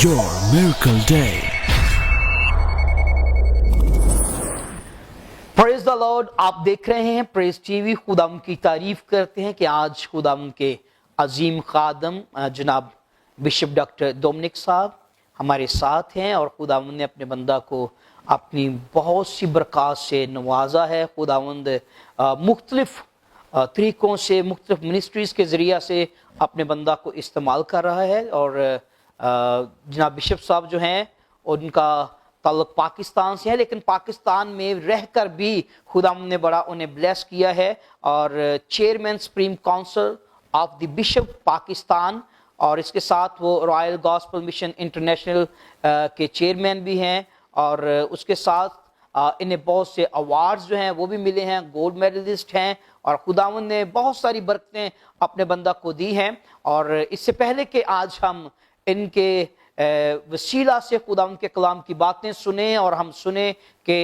Your Miracle Day. Praise the Lord. आप देख रहे हैं प्रेज टीवी। खुदा की तारीफ करते हैं कि आज खुदा के अजीम खादम जनाब बिशप डॉक्टर डोमिनिक साहब हमारे साथ हैं और खुदावंद ने अपने बंदा को अपनी बहुत सी बरक़ात से नवाजा है। खुदावंद मुख्तलिफ तरीक़ों से मुख्तलिफ मिनिस्ट्रीज़ के ज़रिया से अपने बंदा को इस्तेमाल कर रहा है। और जनाब बिशप साहब जो हैं उनका ताल्लुक पाकिस्तान से है, लेकिन पाकिस्तान में रहकर भी खुदा ने बड़ा उन्हें ब्लेस किया है। और chairman supreme Council of the bishop Pakistan और इसके साथ वो रॉयल गॉस्पेल मिशन इंटरनेशनल के चेयरमैन भी हैं। और उसके साथ इन्हें बहुत से अवार्ड्स जो हैं वो भी मिले हैं, गोल्ड मेडलिस्ट हैं और खुदावंद ने बहुत सारी बरकतें अपने बंदा को दी हैं। और इससे पहले कि आज हम इनके वसीला से खुदावंद के कलाम की बातें सुने और हम सुने कि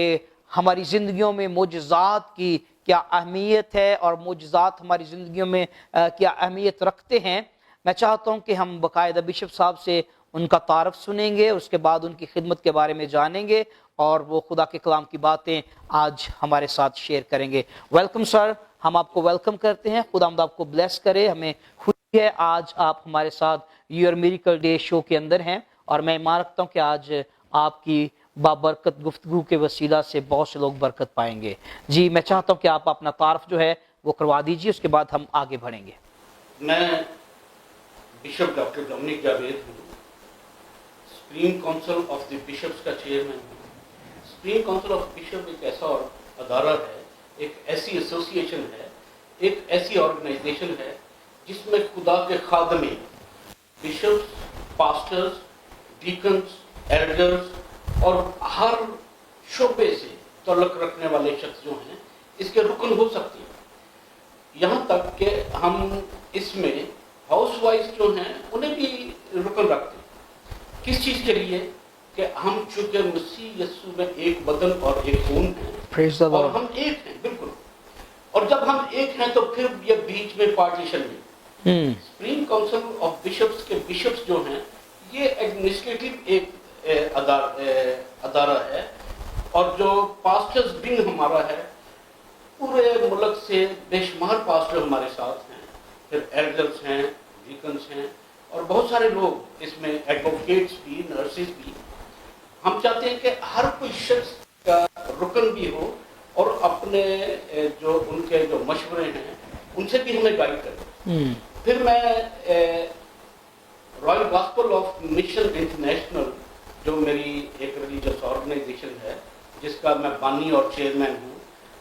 हमारी ज़िंदगियों में मोजज़ात की क्या अहमियत है और मोजज़ात हमारी ज़िंदगियों में क्या अहमियत रखते हैं, मैं चाहता हूं कि हम बाकायदा बिशप साहब से उनका तारफ़ सुनेंगे, उसके बाद उनकी खिदमत के बारे में जानेंगे और वो खुदा के कलाम की बातें आज हमारे साथ शेयर करेंगे। वेलकम सर, हम आपको वेलकम करते हैं। खुदावंद आपको ब्लेस करे। हमें खुशी है आज आप हमारे साथ योर मिरेकल डे शो के अंदर हैं और मैं ईमान रखता हूँ कि आज आपकी बाबरकत गुफ्तगू के वसीला से बहुत से लोग बरकत पाएंगे। जी, मैं चाहता हूँ कि आप अपना तारफ़ जो है वो करवा दीजिए, उसके बाद हम आगे बढ़ेंगे। मैं बिशप डॉक्टर डोमिनिक जावेद हूँ, Supreme Council of the Bishops का चेयरमैन हूँ। सुप्रीम काउंसिल ऑफ बिशप एक ऐसा अदारा है, एक ऐसी एसोसिएशन है, एक ऐसी ऑर्गेनाइजेशन है जिसमें खुदा के खादमे बिशप्स, पास्टर्स, डीकन्स, एल्डर्स और हर शोबे से ताल्लुक़ रखने वाले शख्स जो हैं इसके रुकन हो सकते हैं। यहाँ तक कि हम इसमें हाउस वाइफ जो हैं उन्हें भी रुकन रखते हैं। किस चीज़ के लिए? कि हम चूँकि मसीह यीशु में एक बदन और एक खून हैं और हम एक हैं, बिल्कुल। और जब हम एक हैं तो फिर ये बीच में पार्टीशन नहीं। सुप्रीम काउंसिल ऑफ बिशप्स के बिशप्स जो हैं ये एडमिनिस्ट्रेटिव एक अदारा है और जो पास्टर्स विंग हमारा है, पूरे मुल्क से बेशुमार पास्टर हमारे साथ हैं, फिर एल्डर्स हैं, डीकन्स हैं और बहुत सारे लोग इसमें, एडवोकेट्स भी, नर्सेज भी। हम चाहते हैं कि हर कोई शख्स का रुकन भी हो और अपने जो उनके जो मशवरे हैं उनसे भी हमें गाइड करें। फिर मैं royal gospel of mission international जो मेरी एक रिलीजियस ऑर्गेनाइजेशन है जिसका मैं बानी और चेयरमैन हूँ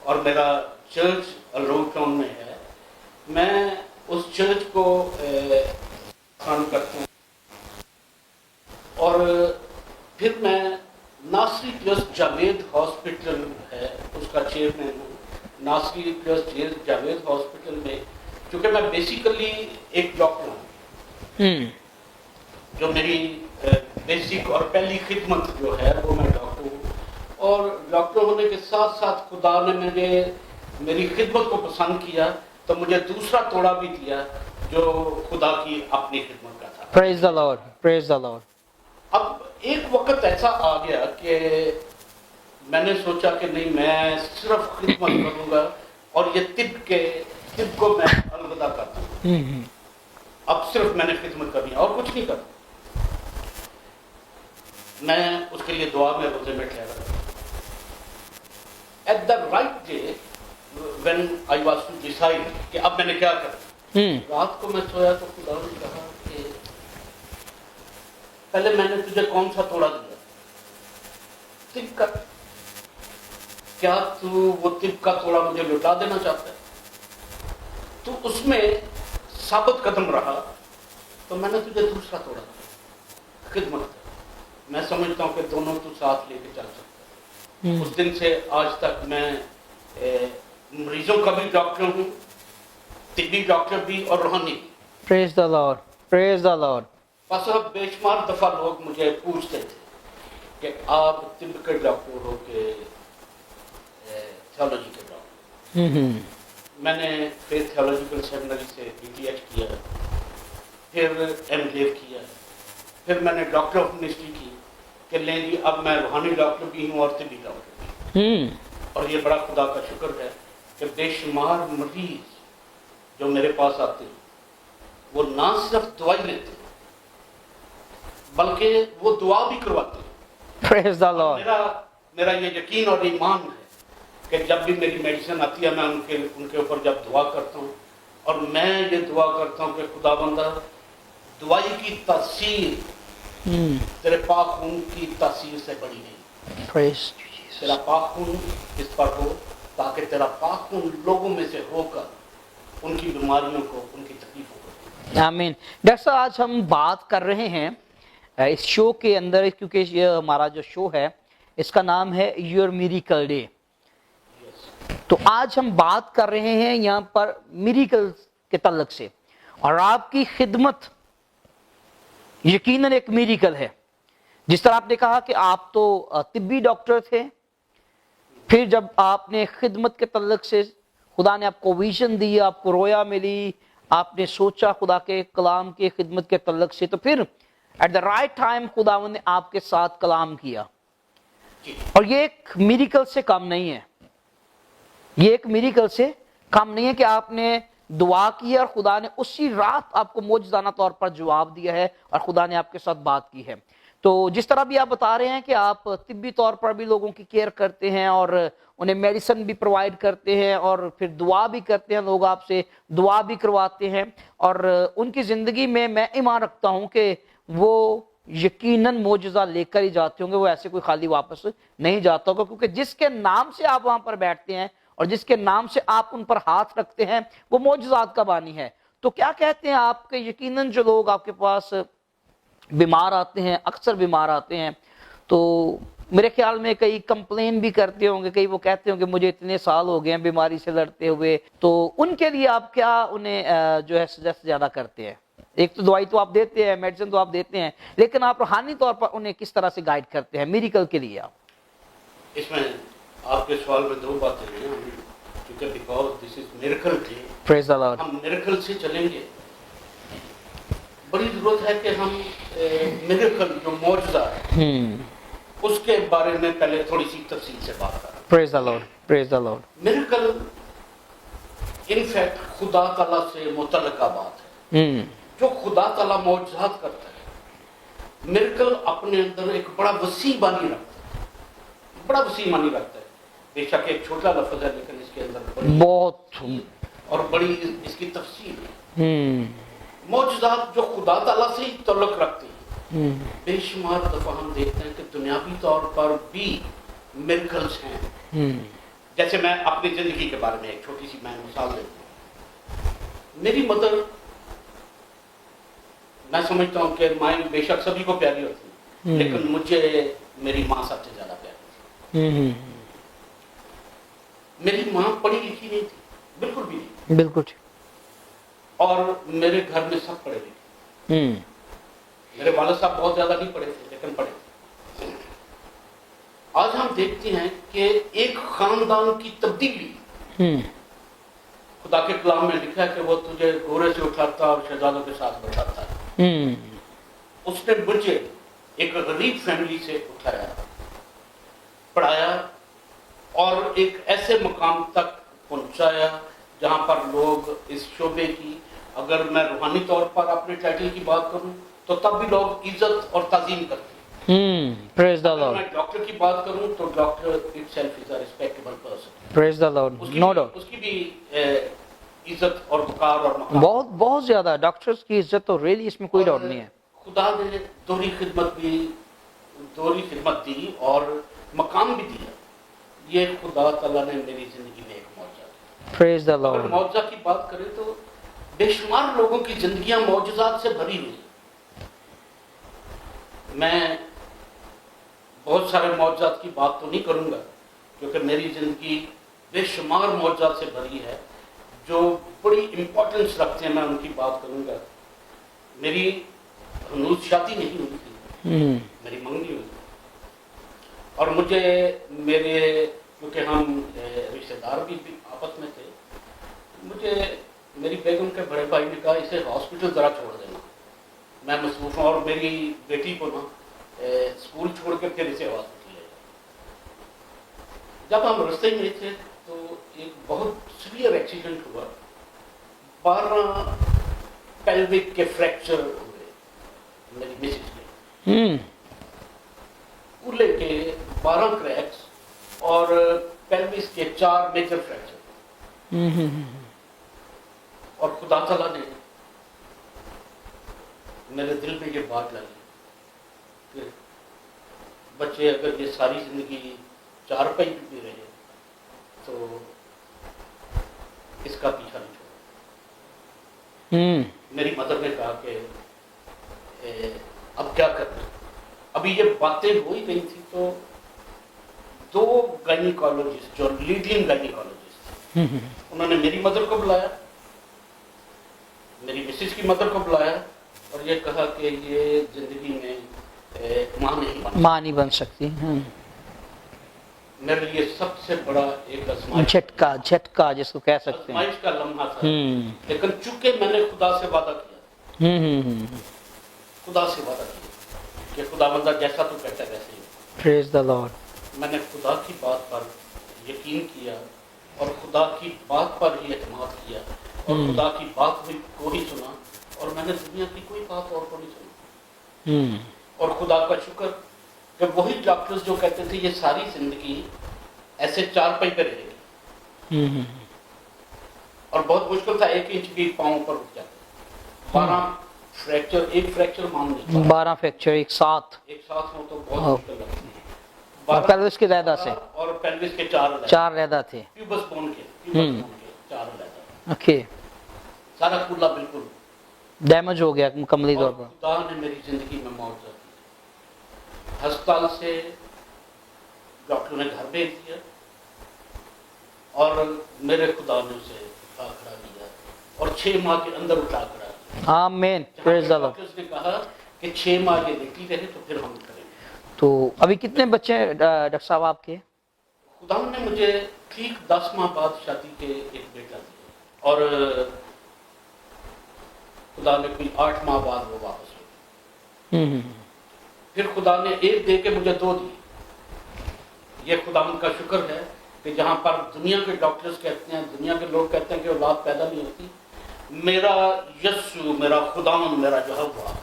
और मेरा चर्च अलोड टाउन में है, मैं उस चर्च को काम करता हूँ। और फिर मैं नासरी प्लस जावेद हॉस्पिटल है उसका चेयरमैन हूँ। नासरी प्लस जावेद हॉस्पिटल में क्योंकि मैं बेसिकली एक डॉक्टर हूँ, जो मेरी बेसिक और पहली खिदमत जो है वो मैं डॉक्टर हूँ। और डॉक्टर होने के साथ साथ खुदा ने मेरी खिदमत को पसंद किया तो मुझे दूसरा तोड़ा भी दिया जो खुदा की अपनी खिदमत का था। Praise the Lord, praise the Lord. अब एक वक्त ऐसा आ गया कि मैंने सोचा कि नहीं, मैं सिर्फ खिदमत करूँगा और ये तिब को मैं अलविदा करता हूँ। अब सिर्फ मैंने खिदमत करनी और कुछ नहीं करना। मैं उसके लिए दुआ में रोजे में ठहरा। At the right day when I was to decide कि अब मैंने क्या करना, रात को मैं सोया तो खुदा ने कहा कि पहले मैंने तुझे कौन सा तोड़ा दिया, तिब का। क्या तू वो तिब का तोड़ा मुझे लौटा देना चाहता है? तो उसमें साबित कदम रहा तो मैंने तुझे दूसरा तोड़ा दिया, खिदमत। मैं समझता हूँ कि दोनों तू साथ लेके चल सकता है। उस दिन से आज तक मैं मरीजों का भी डॉक्टर हूँ, तिब्बी डॉक्टर भी और रूहानी भी। Praise the Lord, praise the Lord. बस अब बेशुमार दफ़ा लोग मुझे पूछते थे कि आप तिब्ब के डॉक्टर हो के थियोलॉजी के डॉक्टर। मैंने फिर थियोलॉजिकल सेमिनरी से BTH किया, फिर MDiv किया, پھر میں نے ڈاکٹر آف منسٹری کی کہ لیں جی اب میں روحانی ڈاکٹر بھی ہوں اور طبی ڈاکٹر بھی ہوں. اور یہ بڑا خدا کا شکر ہے کہ بے شمار مریض جو میرے پاس آتے ہیں وہ نہ صرف دوائی لیتے ہیں بلکہ وہ دعا بھی کرواتے ہیں. Praise the Lord. میرا یہ یقین اور ایمان ہے کہ جب بھی میری میڈیسن آتی ہے میں ان کے اوپر جب دعا کرتا ہوں اور میں یہ دعا کرتا ہوں کہ خدا بندہ دوائی کی تاثیر تیرے پاک خون کی تاثیر سے بڑی نہیں. Praise Jesus. تیرا پاک خون اس پر ہو تاکہ تیرا پاک خون لوگوں میں سے ہو کر ان کی بیماریوں کو ان کی تکلیفوں کو. آمین. ڈاکٹر صاحب آج ہم بات کر رہے ہیں اس شو کے اندر, کیونکہ یہ ہمارا جو شو ہے اس کا نام ہے یور میریکل ڈے. تو آج ہم بات کر رہے ہیں یہاں پر میریکل کے تعلق سے, اور آپ کی خدمت یقیناً ایک میریکل ہے. جس طرح آپ نے کہا کہ آپ تو طبی ڈاکٹر تھے, پھر جب آپ نے خدمت کے تعلق سے خدا نے آپ کو ویژن دی, آپ کو رویا ملی, آپ نے سوچا خدا کے کلام کے خدمت کے تعلق سے, تو پھر ایٹ دا رائٹ ٹائم خدا نے آپ کے ساتھ کلام کیا. اور یہ ایک میریکل سے کم نہیں ہے, یہ ایک میریکل سے کم نہیں ہے کہ آپ نے دعا کی اور خدا نے اسی رات آپ کو معجزانہ طور پر جواب دیا ہے اور خدا نے آپ کے ساتھ بات کی ہے. تو جس طرح بھی آپ بتا رہے ہیں کہ آپ طبی طور پر بھی لوگوں کی کیئر کرتے ہیں اور انہیں میڈیسن بھی پرووائڈ کرتے ہیں اور پھر دعا بھی کرتے ہیں, لوگ آپ سے دعا بھی کرواتے ہیں, اور ان کی زندگی میں ایمان رکھتا ہوں کہ وہ یقیناً معجزہ لے کر ہی جاتے ہوں گے, وہ ایسے کوئی خالی واپس نہیں جاتا ہوگا, کیونکہ جس کے نام سے آپ وہاں پر بیٹھتے ہیں اور جس کے نام سے آپ ان پر ہاتھ رکھتے ہیں وہ معجزات کا بانی ہے. تو کیا کہتے ہیں آپ کہ یقیناً جو لوگ آپ کے پاس بیمار آتے ہیں, اکثر بیمار آتے ہیں, تو میرے خیال میں کئی کمپلین بھی کرتے ہوں گے, کئی وہ کہتے ہوں گے مجھے اتنے سال ہو گئے ہیں بیماری سے لڑتے ہوئے, تو ان کے لیے آپ کیا انہیں جو ہے سجیسٹ زیادہ کرتے ہیں؟ ایک تو دوائی تو آپ دیتے ہیں, میڈیسن تو آپ دیتے ہیں, لیکن آپ روحانی طور پر انہیں کس طرح سے گائیڈ کرتے ہیں میریکل کے لیے؟ آپ اس میں آپ کے سوال میں دو باتیں ہیں, کیونکہ because this is miracle day, praise the Lord. ہم میریکل سے چلیں گے. بڑی ضرورت ہے کہ ہم میریکل جو معجزہ ہے اس کے بارے میں پہلے تھوڑی سی تفصیل سے بات کریں. Praise the Lord, praise the Lord. Miracle in fact خدا تعالیٰ سے متعلقہ بات ہے, جو خدا تعالیٰ معجزات کرتا ہے. میریکل اپنے اندر ایک بڑا وسیع معنی رکھتا ہے, بڑا وسیع معنی رکھتا ہے. بے شک ایک چھوٹا لفظ ہے لیکن اس کے اندر بہت اور بڑی اس کی تفصیل ہے. معجزات جو خدا تعالیٰ سے ہی تعلق رکھتے ہیں, بے شمار دفعہ ہم دیکھتے ہیں کہ دنیاوی طور پر بھی میریکلز ہیں. جیسے میں اپنی زندگی کے بارے میں ایک چھوٹی سی میں مثال دیتا ہوں. میری مدر, میں سمجھتا ہوں کہ مائیں بے شک سبھی کو پیاری ہوتی ہیں, لیکن مجھے میری ماں سب سے زیادہ پیاری تھی. میری ماں پڑھی لکھی نہیں تھی, بالکل بھی نہیں, بالکل, اور میرے گھر میں سب پڑھے لکھے. میرے والد صاحب بہت زیادہ نہیں پڑھے تھے لیکن پڑھے. آج ہم دیکھتے ہیں کہ ایک خاندان کی تبدیلی خدا کے کلام میں لکھا ہے کہ وہ تجھے گورے سے اٹھاتا اور شہزادوں کے ساتھ بٹھاتا ہے. اس نے مجھے ایک غریب فیملی سے اٹھایا, پڑھایا اور ایک ایسے مقام تک پہنچایا جہاں پر لوگ اس شعبے کی, اگر میں روحانی طور پر اپنے ٹائٹل کی بات کروں تو تب بھی لوگ عزت اور تعظیم کرتے ہیں. Praise the اگر Lord. میں ڈاکٹر کی بات کروں تو doctor itself is a respectable person. Praise the Lord. No doubt. اس کی بھی عزت اور وقار اور مقام بہت بہت زیادہ ڈاکٹرز کی عزت تو ریلی اس میں کوئی ڈاؤٹ نہیں ہے. خدا نے دوہری خدمت دی اور مقام بھی دیا. یہ خدا تعالیٰ نے میری زندگی میں ایک معجزہ دیا. Praise the اگر Lord. معجزہ کی بات کریں تو بے شمار لوگوں کی زندگیاں معجزات سے بھری ہوئی. میں بہت سارے معجزات کی بات تو نہیں کروں گا کیونکہ میری زندگی بے شمار معجزات سے بھری ہے جو بڑی امپورٹنس رکھتے ہیں. میں ان کی بات کروں گا. میری ہنوز شادی نہیں ہوئی تھی, میری منگنی ہوئی اور مجھے میرے کیونکہ ہم رشتہ دار بھی آپس میں تھے, مجھے میری بیگم کے بڑے بھائی نے کہا اسے ہاسپٹل ذرا چھوڑ دینا. मैं मसरूफ हूँ और मेरी बेटी को ना स्कूल छोड़ के फिर इसे हॉस्पिटल ले गए। जब हम रास्ते में थे तो एक बहुत सीवियर एक्सीडेंट हुआ, 12 पेल्विक के फ्रैक्चर हुए मेरी मिसेज के, कूल्हे के 12 क्रैक्स और पेल्विस के 4 मेजर फ्रैक्चर। और खुदा तआला ने मेरे दिल में ये बात लगी कि बच्चे अगर ये सारी जिंदगी चारपाई पे भी रहे तो इसका पीछा नहीं छोड़। मेरी मदर ने कहा कि अब क्या करना। अभी ये बातें हो ही गई थी तो 2 गायनिकोलॉजिस्ट जो लीडिंग गायनिकोलॉजिस्ट थे, उन्होंने मेरी मदर को बुलाया, मेरी मिसेज की मदर को बुलाया और ये कहा कि ये जिंदगी में माँ नहीं बन सकती। मेरे लिए सबसे बड़ा एक झटका जिसको कह सकते हैं, आजमाइश का लम्हा था। लेकिन चूंकि मैंने खुदा से वादा किया, खुदा से वादा किया कि खुदा बंदा जैसा तू कहता है वैसे ही। Praise the Lord. मैंने खुदा की बात पर यकीन किया और खुदा की बात पर ही एतमाद किया और खुदा की बात को ही सुना और मैंने दुनिया की कोई बात और को नहीं सुनी। और खुदा का शुक्र कि वही डॉक्टर्स जो कहते थे ये सारी जिंदगी ऐसे चारपाई पे रहेगी, और बहुत मुश्किल था 1 इंच भी पाँव पर उठ जाता। 12 फ्रैक्चर, एक फ्रैक्चर मान लीजिए 12 फ्रैक्चर एक साथ हो तो बहुत मुश्किल लगती है। और पेल्विस की लैदा से और पेल्विस के 4 लैदा थे, प्यूबस बोन के 4 लैदा। ओके, सारा कूल्हा बिल्कुल डैमेज हो गया मुकम्मली तौर पर। खुदा ने मेरी जिंदगी में मौत दी। अस्पताल से डॉक्टर ने घर भेज दिया और मेरे खुदा ने उसे उठा खड़ा किया और 6 माह के अंदर उठा खड़ा किया। आमीन, प्रेज द लॉर्ड। डॉक्टर्स ने कहा कि 6 माह ये लेटी रहे तो फिर हम करेंगे। तो अभी कितने बच्चे हैं डॉक्टर साहब आपके? खुदा ने मुझे ठीक 10 माह बाद शादी के एक बेटा दिया और खुदा ने कोई 8 माह बाद वो वापस ले। फिर खुदा ने 1 दे के मुझे 2 दिए। ये खुदा का शुक्र है कि जहाँ पर दुनिया के डॉक्टर्स कहते हैं, दुनिया के लोग कहते हैं कि औलाद पैदा नहीं होती, मेरा यस्सु, मेरा खुदावन, मेरा जो है हुआ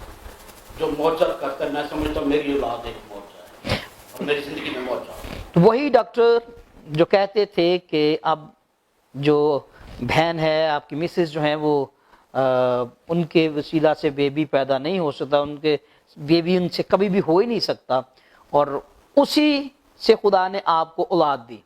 जो मौजा करता है, मैं समझता हूँ मेरी औलाद एक मौजा है और मेरी जिंदगी में मौजा है। तो वही डॉक्टर जो कहते थे कि अब जो बहन है आपकी मिसेस जो है वो उनके वसीला से बेबी पैदा नहीं हो सकता, उनके बेबी उनसे कभी भी हो ही नहीं सकता, और उसी से खुदा ने आपको औलाद दी।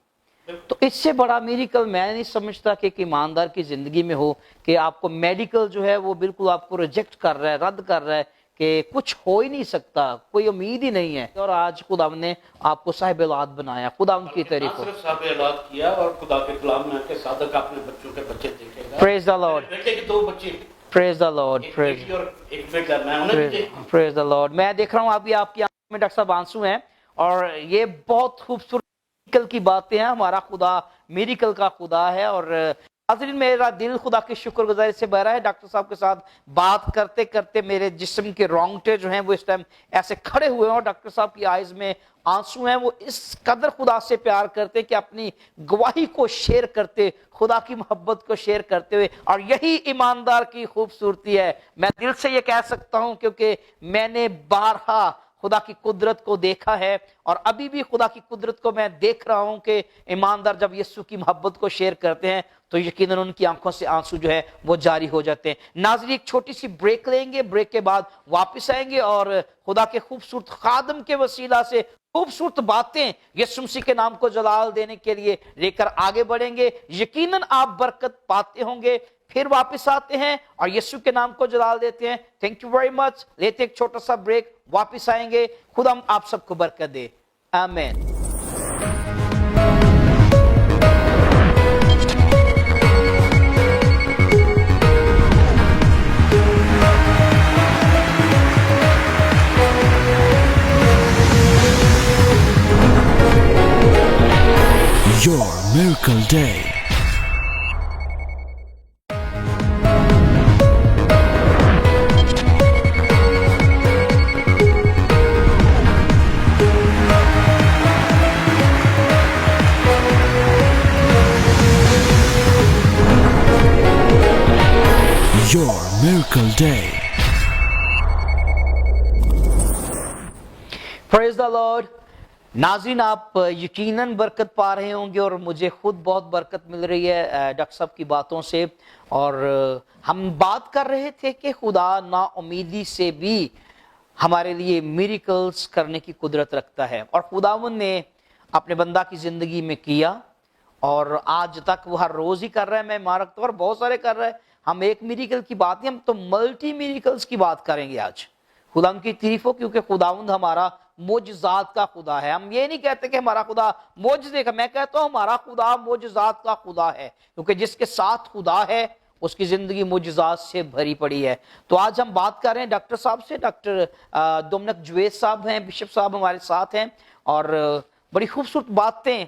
तो इससे बड़ा मिरेकल मैं नहीं समझता कि एक ईमानदार की जिंदगी में हो कि आपको मेडिकल जो है वो बिल्कुल आपको रिजेक्ट कर रहा है, रद्द कर रहा है कि कुछ हो ही नहीं सकता, कोई उम्मीद ही नहीं है, और आज खुदा ने आपको साहिब औलाद बनाया। खुदा उनकी तारीफ हो। सिर्फ साहिब औलाद किया और खुदा के कलाम में आके सादक अपने बच्चों के बच्चे देखेगा। Praise the Lord. बेटे के 2 बच्चे, प्रेज द लॉर्ड। प्रेज और एक बेटा, मैं उन्हें प्रेज द लॉर्ड। मैं देख रहा हूँ अभी आपकी आंखों में डॉक्टर साहब आंसू हैं और ये बहुत खूबसूरत मिरेकल की बातें हैं। हमारा खुदा मिरेकल का खुदा है और नाज़रीन मेरा दिल खुदा की शुक्रगुजारी से भरा है। डॉक्टर साहब के साथ बात करते करते मेरे जिस्म के रोंगटे जो हैं वो इस टाइम ऐसे खड़े हुए हैं और डॉक्टर साहब की आइज में आंसू हैं। वो इस कदर खुदा से प्यार करते कि अपनी गवाही को शेयर करते, खुदा की मोहब्बत को शेयर करते हुए, और यही ईमानदार की खूबसूरती है। मैं दिल से ये कह सकता हूं क्योंकि मैंने बारहा खुदा की कुदरत को देखा है और अभी भी खुदा की कुदरत को मैं देख रहा हूं कि ईमानदार जब यीशु की मोहब्बत को शेयर करते हैं तो यकीनन उनकी आंखों से आंसू जो है वो जारी हो जाते हैं। नाज़रीन एक छोटी सी ब्रेक लेंगे, ब्रेक के बाद वापस आएंगे और खुदा के खूबसूरत खादम के वसीला से खूबसूरत बातें यीशु मसीह के नाम को जलाल देने के लिए लेकर आगे बढ़ेंगे। यकीनन आप बरकत पाते होंगे। फिर वापस आते हैं और यीशु के नाम को जलाल देते हैं। Thank you very much. लेते एक छोटा सा ब्रेक, वापस आएंगे। खुदा आप सबको बरकत दे। आमीन। Your Miracle Day. Day. Praise the Lord. नाज़रीन, आप यकीनन बरकत पा रहे होंगे और मुझे खुद बहुत बरकत मिल रही है डॉक्टर साहब की बातों से। और हम बात कर रहे थे कि खुदा ना उम्मीदी से भी हमारे लिए मिरेकल्स करने की कुदरत रखता है, और खुदावंद ने अपने बंदा की जिंदगी में किया और आज तक वो हर रोज ही कर रहा है। मैं मारक तौर बहुत सारे कर रहा है। हम एक मिरेकल की बात नहीं, हम तो मल्टी मिरेकल्स की बात करेंगे आज। खुदावंद की तारीफ हो, क्योंकि खुदावंद हमारा मोजज़ात का खुदा है। हम ये नहीं कहते कि हमारा खुदा मोजज़े का, मैं कहता हूं हमारा खुदा मोजज़ात का खुदा है, क्योंकि जिसके साथ खुदा है उसकी जिंदगी मोजज़ात से भरी पड़ी है। तो आज हम बात कर रहे हैं डॉक्टर साहब से। डॉक्टर डोमिनिक जवेद साहब हैं, बिशप साहब हमारे साथ हैं, और बड़ी खूबसूरत बातें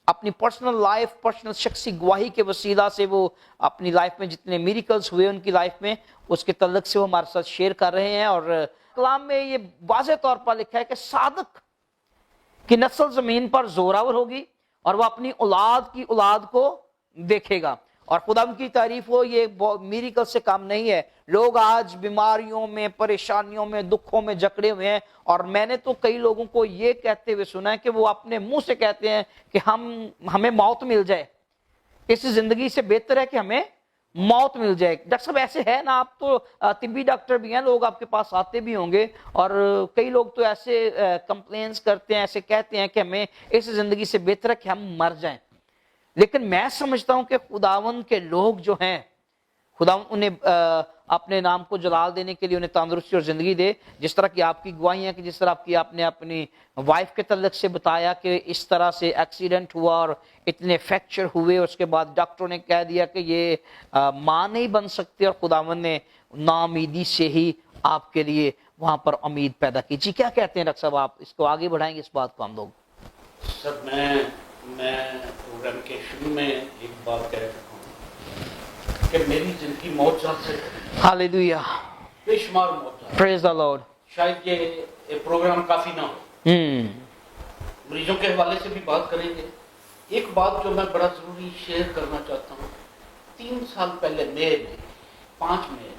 अपनी पर्सनल लाइफ, पर्सनल शख्सी गवाही के वसीला से वो अपनी लाइफ में जितने मिरेकल्स हुए उनकी लाइफ में, उसके तल्लुक से वो हमारे साथ शेयर कर रहे हैं। और कलाम में ये वाज़ेह तौर पर लिखा है कि सादक की नस्ल जमीन पर जोरावर होगी और वह अपनी औलाद की औलाद को देखेगा। और खुदा की तारीफ हो, ये मिरेकल से काम नहीं है। लोग आज बीमारियों में, परेशानियों में, दुखों में जकड़े हुए हैं, और मैंने तो कई लोगों को ये कहते हुए सुना है कि वो अपने मुंह से कहते हैं कि हमें मौत मिल जाए, इस जिंदगी से बेहतर है कि हमें मौत मिल जाए। डॉक्टर साहब ऐसे है ना, आप तो तिब्बी डॉक्टर भी हैं, लोग आपके पास आते भी होंगे, और कई लोग तो ऐसे कंप्लेंट्स करते हैं, ऐसे कहते हैं कि हमें इस जिंदगी से बेहतर है कि हम मर जाएं। लेकिन मैं समझता हूं कि खुदावंद के लोग जो हैं, खुदावंद उन्हें अपने नाम को जलाल देने के लिए उन्हें तंदुरुस्ती और जिंदगी दे। जिस तरह की आपकी गवाही है कि जिस तरह आपने अपनी वाइफ के तल्लुक से बताया कि इस तरह से एक्सीडेंट हुआ और इतने फ्रैक्चर हुए, उसके बाद डॉक्टरों ने कह दिया कि ये मां नहीं बन सकती, और खुदावंद ने नाउमीदी से ही आपके लिए वहां पर उम्मीद पैदा की। जी क्या कहते हैं डॉक्टर साहब, आप इसको आगे बढ़ाएंगे इस बात को हम लोग? सर, मैं प्रोग्राम के शुरू में एक बात कह रहा हूँ कि मेरी जिंदगी मौत-जात से हालेलुया, बेशुमार मौत-जात। Praise the Lord. शायद ये प्रोग्राम काफी ना हो। मरीजों के हवाले से भी बात करेंगे। एक बात जो मैं बड़ा जरूरी शेयर करना चाहता हूँ, 3 साल पहले मई में 5 मई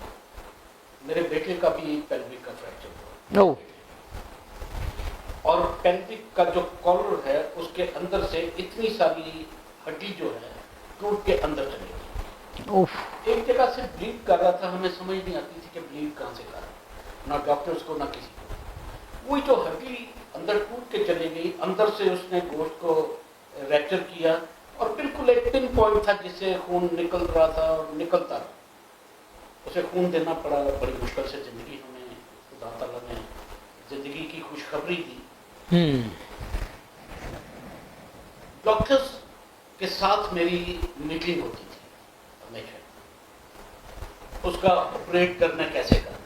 मेरे बेटे का भी पेल्विक का फ्रैक्चर हुआ। और पेल्विक का जो कॉलर है उसके अंदर से इतनी सारी हड्डी जो है टूट के अंदर चली गई। एक जगह से ब्लीड कर रहा था, हमें समझ नहीं आती थी कि ब्लीड कहाँ से कर रहा, ना डॉक्टर्स को ना किसी को। वही जो हड्डी अंदर टूट के चली गई, अंदर से उसने गोश्त को रैप्चर किया, और बिल्कुल एक पिन पॉइंट था जिससे खून निकल रहा था और निकलता रहा। उसे खून देना पड़ा, बड़ी मुश्किल से जिंदगी हमें खुदा ताला ने जिंदगी की खुशखबरी दी। डॉक्टर्स के साथ मेरी मीटिंग होती थी हमेशा, उसका ऑपरेट करना कैसे करना।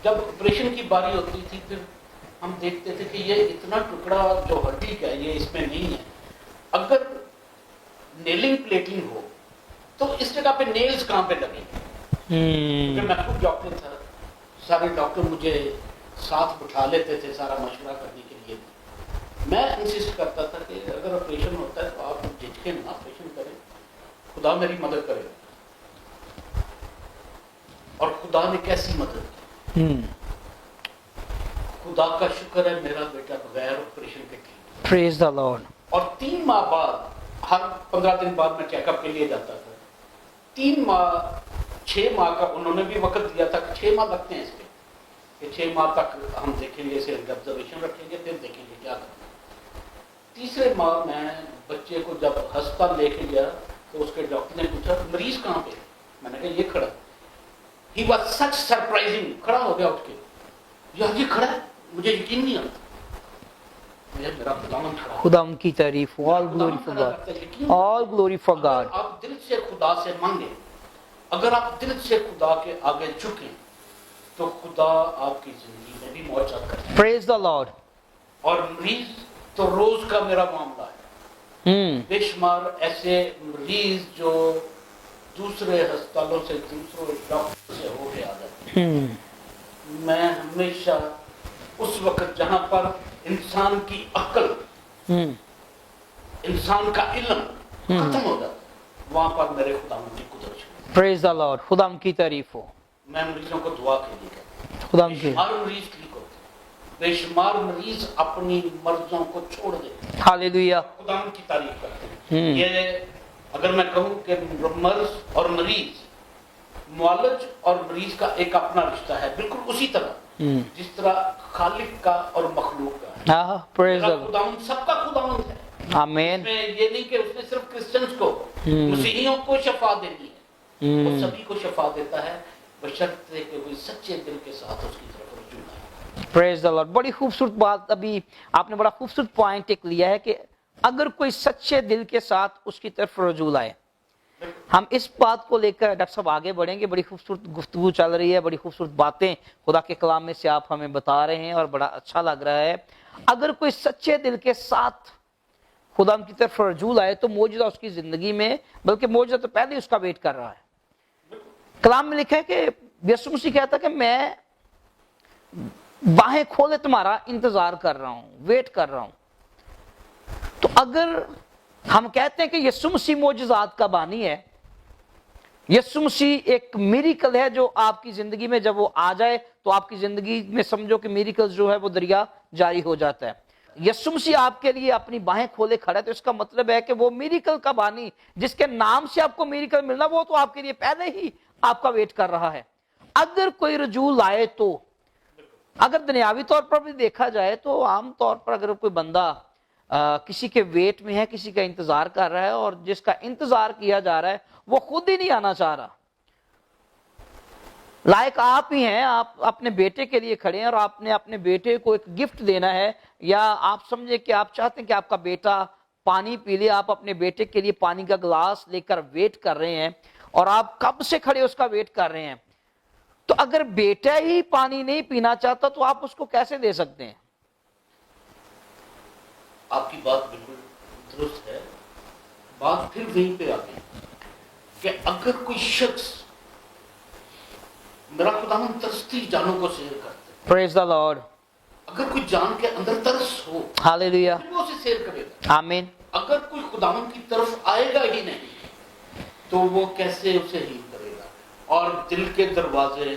जब ऑपरेशन की बारी होती थी, फिर हम देखते थे कि ये इतना टुकड़ा जो हड्डी का ये इसमें नहीं है। अगर नेलिंग प्लेटिंग हो तो इस जगह पे नेल्स कहाँ पे लगेंगे? क्योंकि मैं खुद डॉक्टर था, सारे डॉक्टर मुझे साथ बिठा लेते थे सारा मशवरा करने के लिए। मैं इंसिस्ट करता था कि अगर ऑपरेशन होता है तो आप झिझके ना ऑपरेशन करें, खुदा मेरी मदद करे। और खुदा ने कैसी मदद की? खुदा का शुक्र है, मेरा बेटा बगैर ऑपरेशन के ठीक। Praise the Lord. और 3 माह बाद, हर 15 दिन बाद मैं चेकअप के लिए जाता था। 6 माह का उन्होंने भी वक्त दिया था कि 6 माह लगते हैं इसके, कि 6 माह तक हम देखेंगे, इसे ऑब्जर्वेशन रखेंगे, फिर देखेंगे क्या करना। तीसरे माह मैं बच्चे को जब अस्पताल लेके गया तो उसके डॉक्टर ने पूछा मरीज कहाँ पे? मैंने कहा ये खड़ा। ही वाज सच सरप्राइजिंग, खड़ा हो गया उठ के, यार ये खड़ा है, मुझे यकीन नहीं आता। मेरा खुदावंद खड़ा। खुदा उनकी तारीफ, all glory for God, all glory for God. आप दिल से खुदा से मांगे, अगर आप दिल से खुदा के आगे झुकें तो खुदा आपकी जिंदगी में भी मौजूद करता है। Praise the Lord. और मरीज तो रोज का मेरा मामला है। बेशुमार ऐसे मरीज जो दूसरे अस्पतालों से, दूसरों डॉक्टर से हो के आ जाते हैं। मैं हमेशा उस वक्त जहां पर इंसान की अक्ल, इंसान का इल्म खत्म हो जाता, वहां पर मेरे खुदा की कुदरत। प्रेज द लॉर्ड, खुदा की तारीफ हो। मैं मरीजों को दुआ के लिए कहता हूँ। खुदा की बेशुमार मरीज ठीक होते हैं, बेशुमार मरीज अपनी मर्जों को छोड़ देते हैं, हालेलुया खुदा की तारीफ करते हैं। ये अगर मैं कहूँ कि मर्ज और मरीज, मुआलज और मरीज का एक अपना रिश्ता है, बिल्कुल उसी तरह जिस तरह खालिक का और मखलूक का है। हाँ प्रेज मेरा खुदावंद सबका खुदावंद है। आमीन इसमें ये नहीं कि उसने सिर्फ क्रिश्चियंस को, मसीहियों को शफा देनी है, वो सभी को शफा देता है, बशर्ते कि कोई सच्चे दिल के साथ उसकी तरफ रुजू आए। Praise the Lord. बड़ी खूबसूरत बात अभी आपने बड़ा खूबसूरत पॉइंट एक लिया है कि अगर कोई सच्चे दिल के साथ उसकी तरफ रुजू आए। हम इस बात को लेकर डॉक्टर साहब आगे बढ़ेंगे। बड़ी खूबसूरत गुफ्तगू चल रही है, बड़ी खूबसूरत बातें खुदा के कलाम में से आप हमें बता रहे हैं और बड़ा अच्छा लग रहा है। अगर कोई सच्चे दिल के साथ खुदा की तरफ रुजू आए तो मौजूदा उसकी जिंदगी में, बल्कि मौजूदा तो पहले उसका वेट कर रहा है। कलाम में लिखा है कि यीशु मसीह कहता कि मैं बाहें खोले तुम्हारा इंतजार कर रहा हूं, वेट कर रहा हूं। तो अगर हम कहते हैं कि यीशु मसीह मौजूदात का बानी है, यीशु मसीह एक मिरेकल है जो आपकी जिंदगी में जब वो आ जाए तो आपकी जिंदगी में समझो कि मिरेकल जो है वो दरिया जारी हो जाता है। यीशु मसीह आपके लिए अपनी बाहें खोले खड़ा है, तो इसका मतलब है कि वो मिरेकल का बानी जिसके नाम से आपको मिरेकल मिलना, वो तो आपके लिए पहले ही आपका वेट कर रहा है। अगर कोई रुजू लाए तो, अगर दुनियावी तौर पर भी देखा जाए तो आम तौर पर अगर कोई बंदा किसी के वेट में है, किसी का इंतजार कर रहा है और जिसका इंतजार किया जा रहा है वो खुद ही नहीं आना चाह रहा, लायक आप ही हैं, आप अपने बेटे के लिए खड़े हैं और आपने अपने बेटे को एक गिफ्ट देना है, या आप समझे कि आप चाहते हैं कि आपका बेटा पानी पी ले, आप अपने बेटे के लिए पानी का गिलास लेकर वेट कर रहे हैं और आप कब से खड़े उसका वेट कर रहे हैं। तो अगर बेटा ही पानी नहीं पीना चाहता तो आप उसको कैसे दे सकते हैं? आपकी बात बिल्कुल दुरुस्त है। बात फिर वहीं पे आती है कि अगर कोई शख्स, मेरा खुदावंद तरसती जानों को शेर करते, प्रेज द लॉर्ड, अगर कोई जान के अंदर तरस हो, हालेलुया, फिर वो उसे शेर करेगा। आमीन। अगर कोई खुदावंद की तरफ आएगा ही नहीं तो वो कैसे उसे हील करेगा। और दिल के दरवाजे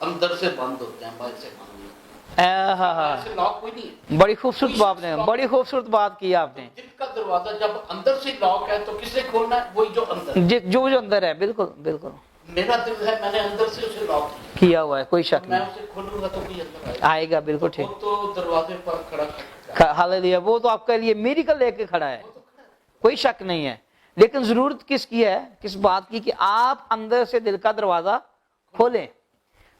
अंदर से बंद होते हैं, बाहर से बंद नहीं होते, से लॉक कोई नहीं है। बड़ी खूबसूरत बात ने, बड़ी खूबसूरत बात की आपने। दिल का दरवाजा जब अंदर से लॉक है तो किसे खोलना है? वही जो अंदर है। जो अंदर है, बिल्कुल बिल्कुल। मेरा दिल है, मैंने अंदर से उसे लॉक किया हुआ है, कोई शक मैं नहीं। उसे खोलूंगा तो कोई अंदर आएगा, बिल्कुल ठीक। वो तो दरवाजे पर खड़ा हालेलुया, वो तो आपके लिए मिरेकल लेके खड़ा है, कोई शक नहीं है। लेकिन जरूरत किसकी है, किस बात की, कि आप अंदर से दिल का दरवाजा खोलें।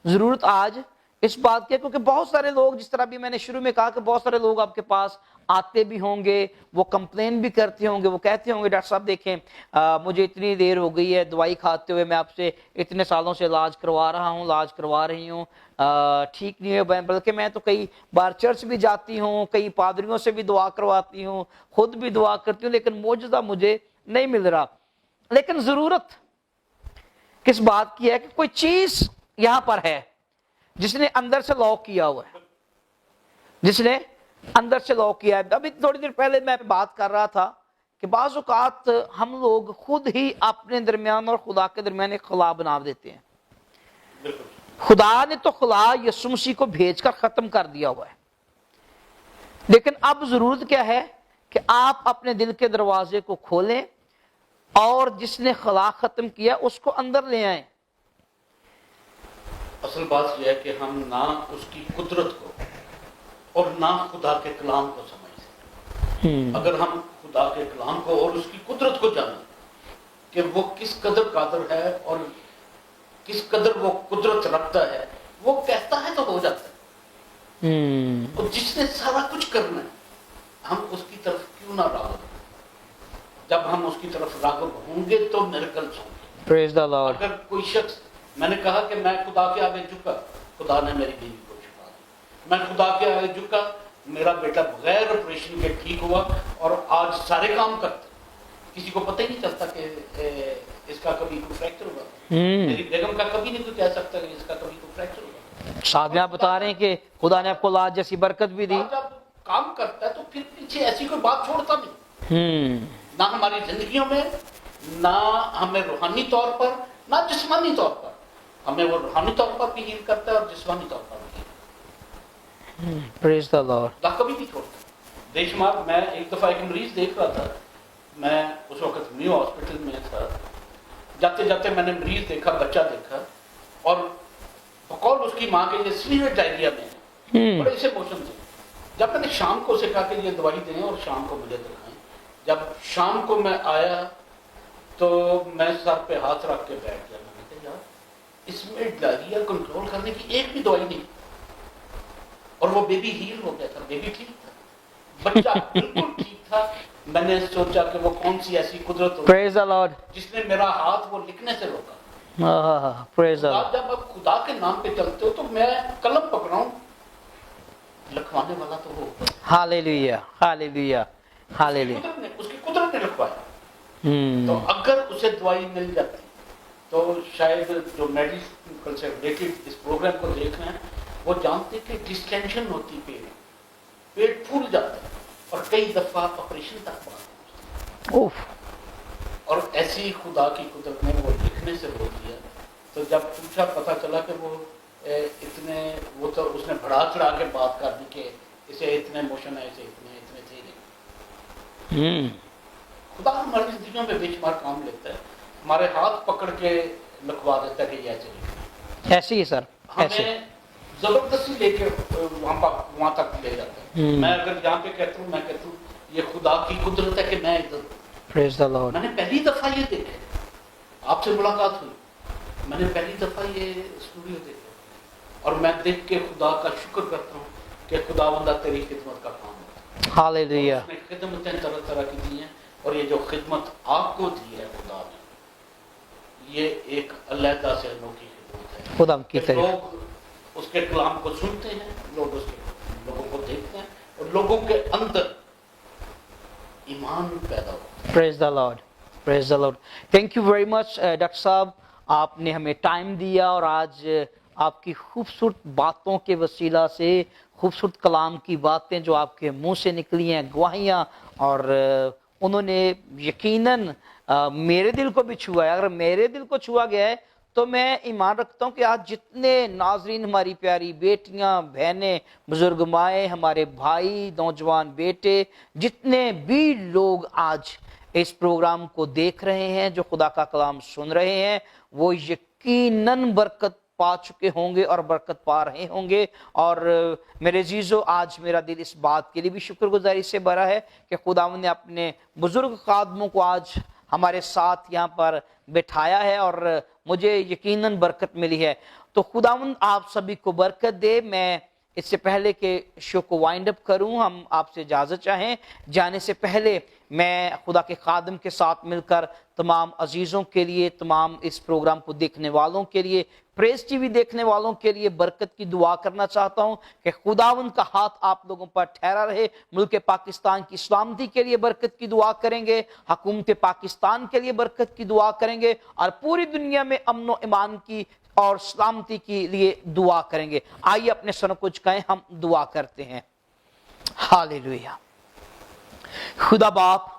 जरूरत आज इस बात की, क्योंकि बहुत सारे लोग, जिस तरह भी मैंने शुरू में कहा कि बहुत सारे लोग आपके पास आते भी होंगे, वो कंप्लेन भी करते होंगे, वो कहते होंगे डॉक्टर साहब देखें मुझे इतनी देर हो गई है दवाई खाते हुए, मैं आपसे इतने सालों से इलाज करवा रहा हूँ, इलाज करवा रही हूँ, ठीक नहीं है, बल्कि मैं तो कई बार चर्च भी जाती हूँ, कई पादरियों से भी दुआ करवाती हूँ, खुद भी दुआ करती हूँ, लेकिन मौजूदा मुझे नहीं मिल रहा। लेकिन जरूरत किस बात की है कि कोई चीज यहां पर है जिसने अंदर से लॉक किया हुआ है, जिसने अंदर से लॉक किया है। अभी थोड़ी देर पहले मैं बात कर रहा था कि बाज़ औक़ात हम लोग खुद ही अपने दरमियान और खुदा के दरमियान एक खला बना देते हैं। खुदा ने तो खला यीशु मसीह को भेजकर खत्म कर दिया हुआ है, लेकिन अब जरूरत क्या है कि आप अपने दिल के दरवाजे को खोलें और जिसने खला खत्म किया उसको अंदर ले आए। असल बात यह है कि हम ना उसकी कुदरत को और ना खुदा के कलाम को समझ सकते। अगर हम खुदा के कलाम को और उसकी कुदरत को जानें कि वो किस कदर कादर है और किस कदर वो कुदरत रखता है, वो कहता है तो हो जाता है। और जिसने सारा कुछ करना है, हम उसकी तरफ क्यों ना राग़िब? जब हम उसकी तरफ राग़िब होंगे तो मिरेकल्स होंगे। Praise the Lord. अगर कोई शख्स, मैंने कहा कि मैं खुदा के आगे झुका, खुदा ने मेरी बीवी को छुपा दिया। मैं खुदा के आगे झुका, मेरा बेटा बगैर ऑपरेशन के ठीक हुआ और आज सारे काम करते, किसी को पता ही नहीं चलता कि इसका कभी कोई फ्रैक्चर हुआ। मेरी बेगम का कभी नहीं कोई कह सकता कि इसका कभी कोई फ्रैक्चर हुआ। साहब यहाँ बता रहे हैं कि खुदा ने आपको औलाद जैसी बरकत भी दी। जब काम करता है तो फिर पीछे ऐसी कोई बात छोड़ता नहीं, ना हमारी जिंदगियों में, ना हमें रूहानी तौर पर, ना जिस्मानी तौर पर। हमें वो रूहानी तौर पर भी हील करता है और जिस्मानी तौर पर भी हील प्रेज द लॉर्ड। खुदा कभी नहीं छोड़ता। बेशुमार, मैं एक दफ़ा एक मरीज देख रहा था, मैं उस वक्त न्यू हॉस्पिटल में था, जाते जाते मैंने मरीज देखा, बच्चा देखा, और बकौल उसकी माँ के लिए सीवियर डायरिया में है, बड़े से मोशन थे। जब मैंने शाम को उसे कहा कि ये दवाई दें और शाम को मुझे दिखाएं, जब शाम को मैं आया तो मैं सर पे हाथ रख के बैठ गया। मैंने कहा यार, इसमें डायरिया कंट्रोल करने की एक भी दवाई नहीं, और वो बेबी हील हो गया था, बेबी ठीक था, बच्चा बिल्कुल ठीक था। मैंने सोचा कि वो कौन सी ऐसी कुदरत होगी प्रेज द लॉर्ड। जिसने मेरा हाथ वो लिखने से रोका। प्रेज द आप जब आप खुदा के नाम पे चलते हो तो मैं कलम पकड़ाऊं, लिखवाने वाला तो वो, हालेलुया, हालेलुया, हालेलुया। उसकी कुदरत ने लिखवाया। तो अगर उसे दवाई मिल जाती तो शायद जो मेडिकल से रिलेटेड इस प्रोग्राम को देख रहे हैं वो जानते कि डिस्टेंशन होती पेट फूल जाता है और कई दफा ऑपरेशन तक पहुंचता है। और ऐसी खुदा की कुदरत ने वो लिखने से रोक दिया। तो जब पूछा, पता चला कि वो इतने, वो तो उसने बढ़ा चढ़ा के बात कर दी कि इसे इतने मोशन है, इसे इतने इतने थे नहीं। खुदा हमारी जिंदगियों में बेशुमार काम लेता है, हमारे हाथ पकड़ के लिखवा देता है कि ये ऐसे लिखना है। ऐसे ही सर, ऐसे हमें जबरदस्ती लेके वहां तक ले जाता है। मैं अगर यहाँ पे कहता हूँ, मैं कहता हूँ ये खुदा की कुदरत है कि मैं इधर, प्रेज द लॉर्ड। मैंने पहली दफा ये देखे, आपसे मुलाकात हुई, मैंने पहली दफा ये स्टूडियो देखा, और मैं देख के खुदा का शुक्र करता हूँ कि खुदावंदा तेरी खिदमत का काम है। हालेलुया। उसने खिदमतें तरह तरह की दी हैं, और ये जो खिदमत आपको दी है खुदा ने, ये एक अलहदा से अनोखी खिदमत है। खुदा की कि तारीफ। लोग उसके कलाम को सुनते हैं, लोग उसके लोगों को देखते हैं, और लोगों के अंदर ईमान पैदा होता है। Praise the Lord, praise the Lord. Thank you very much doctor साहब, आपने हमें टाइम दिया और आज आपकी खूबसूरत बातों के वसीला से, खूबसूरत कलाम की बातें जो आपके मुंह से निकली हैं, गवाहियाँ, और उन्होंने यकीनन मेरे दिल को भी छुआ है। अगर मेरे दिल को छुआ गया है तो मैं ईमान रखता हूँ कि आज जितने नाजरीन, हमारी प्यारी बेटियां, बहनें, बुजुर्ग माएँ, हमारे भाई, नौजवान बेटे, जितने भी लोग आज इस प्रोग्राम को देख रहे हैं, जो खुदा का कलाम सुन रहे हैं, वो यकीनन बरकत पा चुके होंगे और बरकत पा रहे होंगे। और मेरे अजीजों, आज मेरा दिल इस बात के लिए भी शुक्रगुजारी से भरा है कि खुदावंद ने अपने बुजुर्ग खादमों को आज हमारे साथ यहाँ पर बिठाया है और मुझे यकीनन बरकत मिली है। तो खुदावंद आप सभी को बरकत दे। मैं इससे पहले कि शो को वाइंड अप करूं, हम आपसे इजाज़त चाहें। जाने से पहले मैं खुदा के खादम के साथ मिलकर तमाम अजीज़ों के लिए, तमाम इस प्रोग्राम को देखने वालों के लिए, प्रेस टीवी देखने वालों के लिए बरकत की दुआ करना चाहता हूं कि खुदावंद का हाथ आप लोगों पर ठहरा रहे। मुल्क पाकिस्तान की सलामती के लिए बरकत की दुआ करेंगे, हुकूमत पाकिस्तान के लिए बरकत की दुआ करेंगे, और पूरी दुनिया में अमन व ईमान की और सलामती के लिए दुआ करेंगे। आइए अपने सरों को झुकाएं, हम दुआ करते हैं। हालेलुया। खुदा बाप,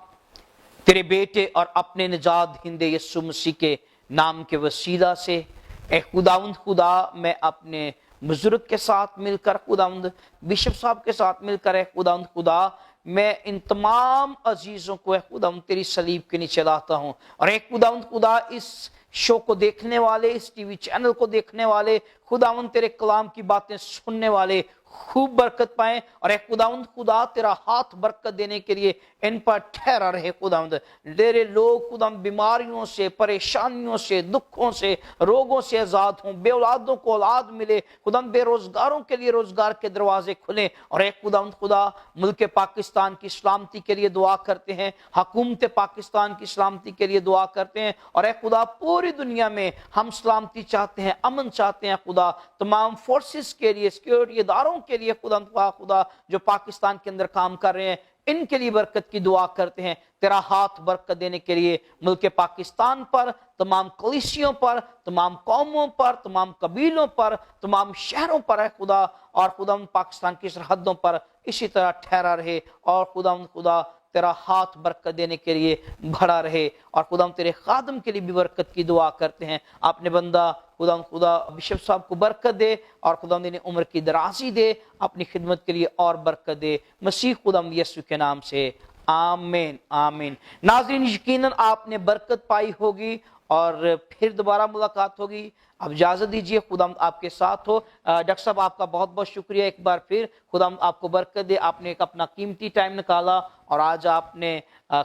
तेरे बेटे और अपने निजात हिंदे यीशु मसीह के नाम के वसीला से, ए खुदावंद खुदा, मैं अपने बुजुर्ग के साथ मिलकर, खुदावंद बिशप साहब के साथ मिलकर, ए खुदावंद खुदा, मैं इन तमाम अजीजों को खुदावंद तेरी सलीब के नीचे लाता हूं। और एक खुदावंद खुदा, इस शो को देखने वाले, इस टीवी चैनल को देखने वाले, खुदावंद तेरे कलाम की बातें सुनने वाले खूब बरकत पाएं। और एक खुदावंद खुदा, तेरा हाथ बरकत देने के लिए इन पर ठहरा रहे। खुदावंद तेरे लोग खुदावंद बीमारियों से, परेशानियों से, दुखों से, रोगों से आजाद हों, बे औलादों को औलाद मिले, खुदावंद बेरोजगारों के लिए रोजगार के दरवाजे खुले। और एक खुदावंद खुदा, मुल्क पाकिस्तान की सलामती के लिए दुआ करते हैं, हुकूमत पाकिस्तान की सलामती के लिए दुआ करते हैं। और एक खुदा, पूरी दुनिया में हम सलामती चाहते हैं, अमन चाहते हैं। खुदा तमाम फोर्सेस के लिए, सिक्योरिटी इदारों के लिए, खुदा जो पाकिस्तान के अंदर काम कर रहे हैं, इनके लिए बरकत की दुआ करते हैं। तेरा हाथ बरकत देने के लिए मुल्क पाकिस्तान पर, तमाम कलीसियों पर, तमाम कौमों पर, तमाम कबीलों पर, तमाम शहरों पर है खुदा। और खुदा पाकिस्तान की सरहदों पर इसी तरह ठहरा रहे। और खुदा तेरा हाथ बरकत देने के लिए भरा रहे। और खुदा तेरे खादम के लिए भी बरकत की दुआ करते हैं। आपने बंदा خدا بشپ صاحب کو برکت دے اور خدا انہیں عمر کی درازی دے, اپنی خدمت کے لیے اور برکت دے, مسیح خدا یسوع کے نام سے آمین آمین. ناظرین یقیناً آپ نے برکت پائی ہوگی اور پھر دوبارہ ملاقات ہوگی. اب اجازت دیجیے, خدا آپ کے ساتھ ہو. ڈاکٹر صاحب آپ کا بہت بہت شکریہ ایک بار پھر, خدا آپ کو برکت دے. آپ نے ایک اپنا قیمتی ٹائم نکالا اور آج آپ نے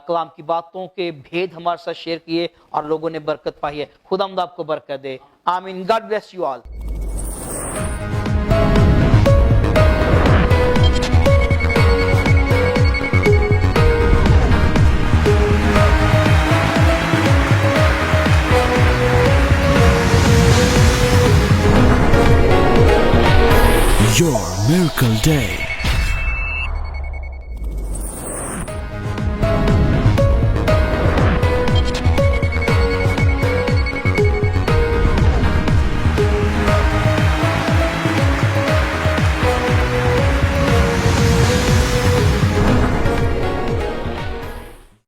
کلام کی باتوں کے بھید ہمارے ساتھ شیئر کیے اور لوگوں نے برکت پائی ہے. خدا آپ کو برکت دے. آمین. God bless you all. Your Miracle Day.